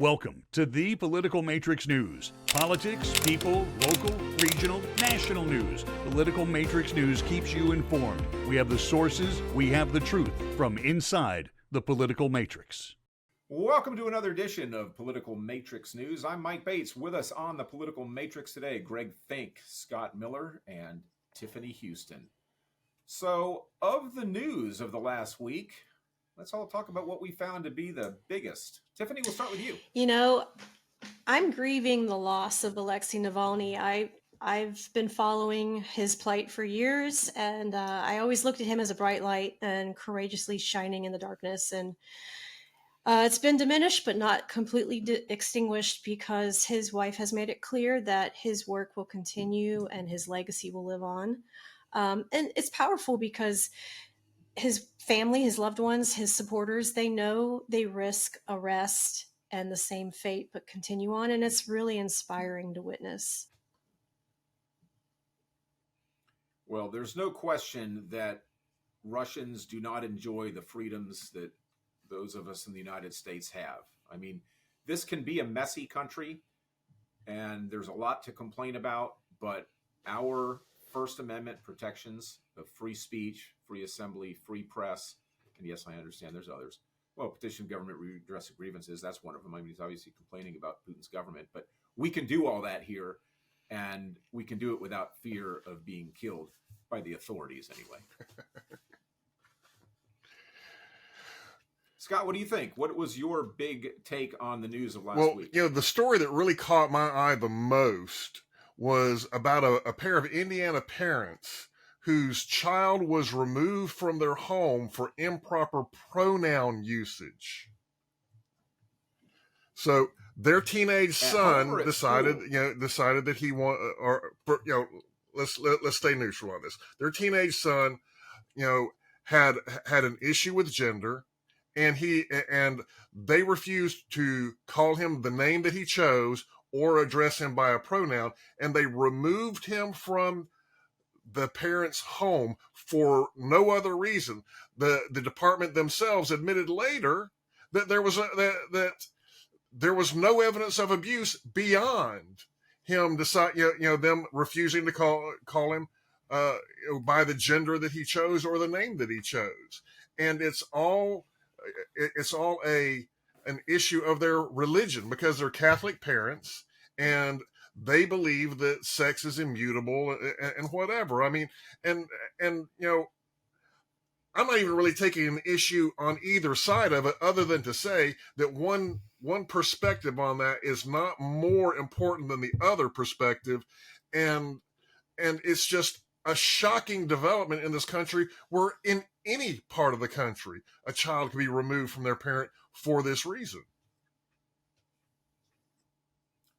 Welcome to the Political Matrix News. Politics, people, local, regional, national news. Political Matrix News keeps you informed. We have the sources, we have the truth from inside the political matrix. Welcome to another edition of Political Matrix News. I'm Mike Bates. With us on the Political Matrix today, Greg Fink, Scott Miller, and Tiffany Houston. So, of the news of the last week, let's all talk about what we found to be the biggest. Tiffany, we'll start with you. You know, I'm grieving the loss of Alexei Navalny. I've been following his plight for years, and I always looked at him as a bright light and courageously shining in the darkness. And it's been diminished, but not completely extinguished, because his wife has made it clear that his work will continue and his legacy will live on. And it's powerful because his family, his loved ones, his supporters, they know they risk arrest and the same fate, but continue on. And it's really inspiring to witness. Well, there's no question that Russians do not enjoy the freedoms that those of us in the United States have. I mean, this can be a messy country, and there's a lot to complain about, but our First Amendment protections of free speech, free assembly, free press, and yes, I understand there's others. Well, petition government redress of grievances, that's one of them. I mean, he's obviously complaining about Putin's government, but we can do all that here, and we can do it without fear of being killed by the authorities anyway. Scott, what do you think? What was your big take on the news of last week? You know, the story that really caught my eye the most was about a pair of Indiana parents whose child was removed from their home for improper pronoun usage. So their teenage son decided that he let's stay neutral on this. Their teenage son, had an issue with gender, and they refused to call him the name that he chose or address him by a pronoun, and they removed him from the parents' home for no other reason. The department themselves admitted later that there was no evidence of abuse beyond him them refusing to call him by the gender that he chose or the name that he chose, and it's all an issue of their religion, because they're Catholic parents and they believe that sex is immutable and whatever. I mean, and I'm not even really taking an issue on either side of it, other than to say that one perspective on that is not more important than the other perspective, and it's just a shocking development in this country, where in any part of the country a child can be removed from their parent for this reason.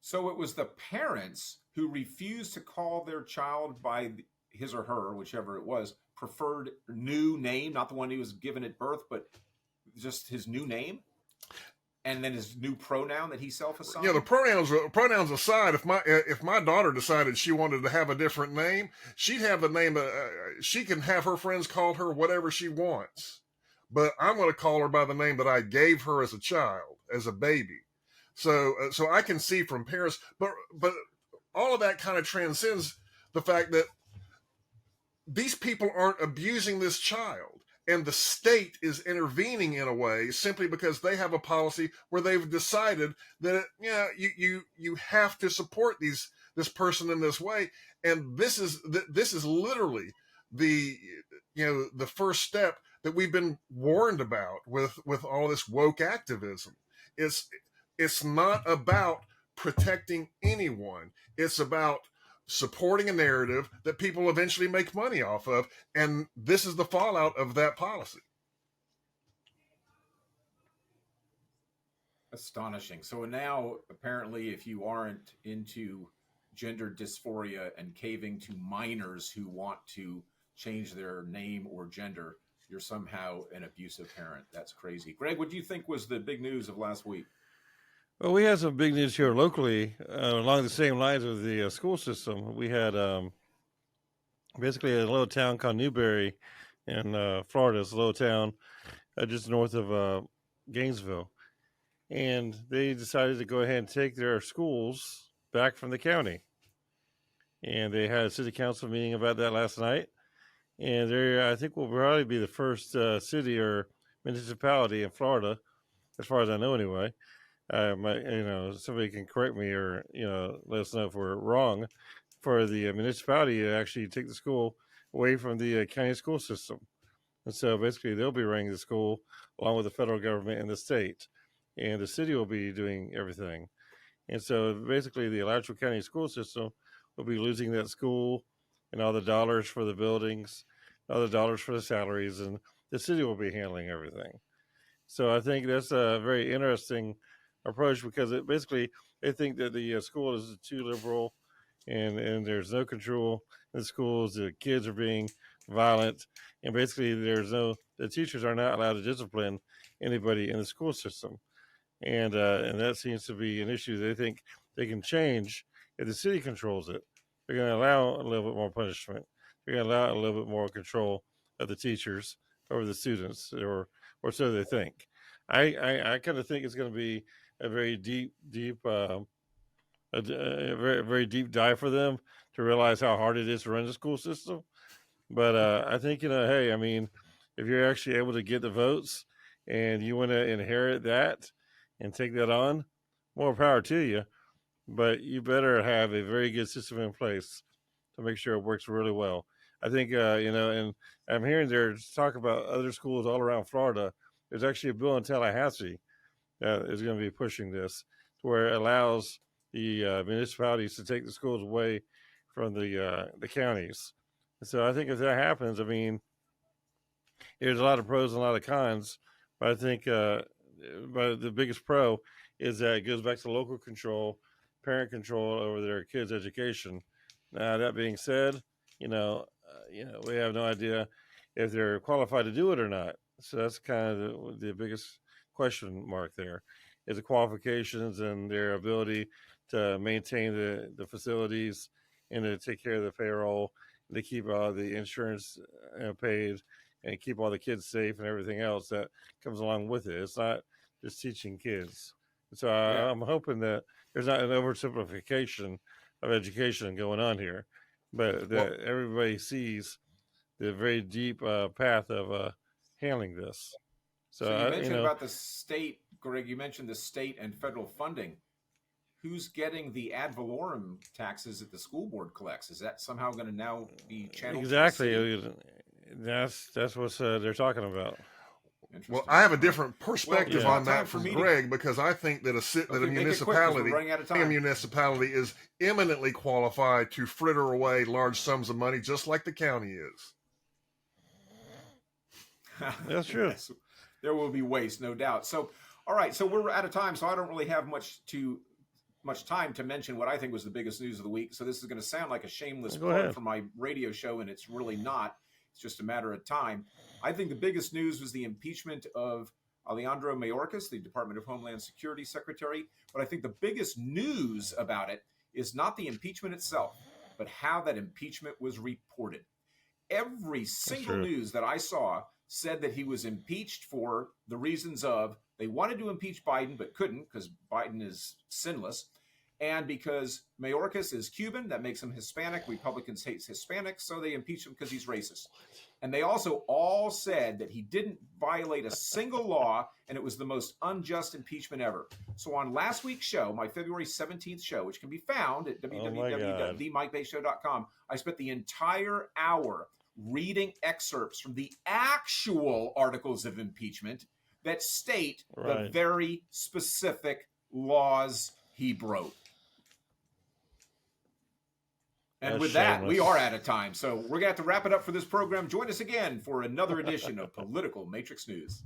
So it was the parents who refused to call their child by his or her, whichever it was, preferred new name, not the one he was given at birth, but just his new name, and then his new pronoun that he self-assigned. Yeah, the pronouns aside, if my daughter decided she wanted to have a different name, she'd have the name. She can have her friends call her whatever she wants, but I'm going to call her by the name that I gave her as a child, as a baby. So I can see from parents, but all of that kind of transcends the fact that these people aren't abusing this child, and the state is intervening in a way simply because they have a policy where they've decided that you have to support this person in this way, and this is literally the first step that we've been warned about with all this woke activism. It's not about protecting anyone. It's about supporting a narrative that people eventually make money off of, and this is the fallout of that policy. Astonishing. So now, apparently, if you aren't into gender dysphoria and caving to minors who want to change their name or gender, you're somehow an abusive parent. That's crazy. Greg, what do you think was the big news of last week? Well, we had some big news here locally along the same lines of the school system. We had basically a little town called Newberry in Florida. It's a little town just north of Gainesville. and they decided to go ahead and take their schools back from the county. And they had a city council meeting about that last night. And they, I think, will probably be the first city or municipality in Florida, as far as I know, anyway. Somebody can correct me or let us know if we're wrong. For the municipality to actually take the school away from the county school system, and so basically they'll be running the school along with the federal government and the state, and the city will be doing everything. And so basically the Alachua County school system will be losing that school and all the dollars for the buildings, all the dollars for the salaries, and the city will be handling everything. So I think that's a very interesting approach because it basically they think that the school is too liberal, and there's no control in the schools. The kids are being violent, and basically the teachers are not allowed to discipline anybody in the school system, and that seems to be an issue they think they can change if the city controls it. They're going to allow a little bit more punishment. They're going to allow a little bit more control of the teachers over the students, or so they think. I kind of think it's going to be a very deep a very very deep dive for them to realize how hard it is to run the school system. But I think hey, I mean, if you're actually able to get the votes and you want to inherit that and take that on, more power to you. But you better have a very good system in place to make sure it works really well. I think and I'm hearing there's talk about other schools all around Florida. There's actually a bill in Tallahassee that is going to be pushing this, to where it allows the municipalities to take the schools away from the counties. So I think if that happens, I mean, there's a lot of pros and a lot of cons, but I think but the biggest pro is that it goes back to local control, parent control over their kids' education. Now that being said, we have no idea if they're qualified to do it or not. So that's kind of the biggest question mark there, is the qualifications and their ability to maintain the facilities and to take care of the payroll, and to keep all the insurance paid, and keep all the kids safe and everything else that comes along with it. It's not just teaching kids. So I'm hoping that there's not an oversimplification of education going on here, but that everybody sees the very deep path of handling this. So you mentioned about the state, Greg. You mentioned the state and federal funding. Who's getting the ad valorem taxes that the school board collects? Is that somehow going to now be channeled? Exactly. That's what they're talking about. Well, I have a different perspective on that from Greg, because I think that a municipality is eminently qualified to fritter away large sums of money, just like the county is. That's true. Yes, there will be waste, no doubt. So, all right, so we're out of time, so I don't really have much time to mention what I think was the biggest news of the week. So this is going to sound like a shameless plug for my radio show, and it's really not. It's just a matter of time. I think the biggest news was the impeachment of Alejandro Mayorkas, the Department of Homeland Security Secretary. But I think the biggest news about it is not the impeachment itself, but how that impeachment was reported. Every single news that I saw said that he was impeached for the reasons of they wanted to impeach Biden but couldn't because Biden is sinless, and because Mayorkas is Cuban, that makes him Hispanic. Republicans hate Hispanics, so they impeach him because he's racist. And they also all said that he didn't violate a single law, and it was the most unjust impeachment ever. So on last week's show, my February 17th show, which can be found at www.themikebayshow.com, I spent the entire hour reading excerpts from the actual articles of impeachment that state the very specific laws he broke. And with that, we are out of time. So we're going to have to wrap it up for this program. Join us again for another edition of Political Matrix News.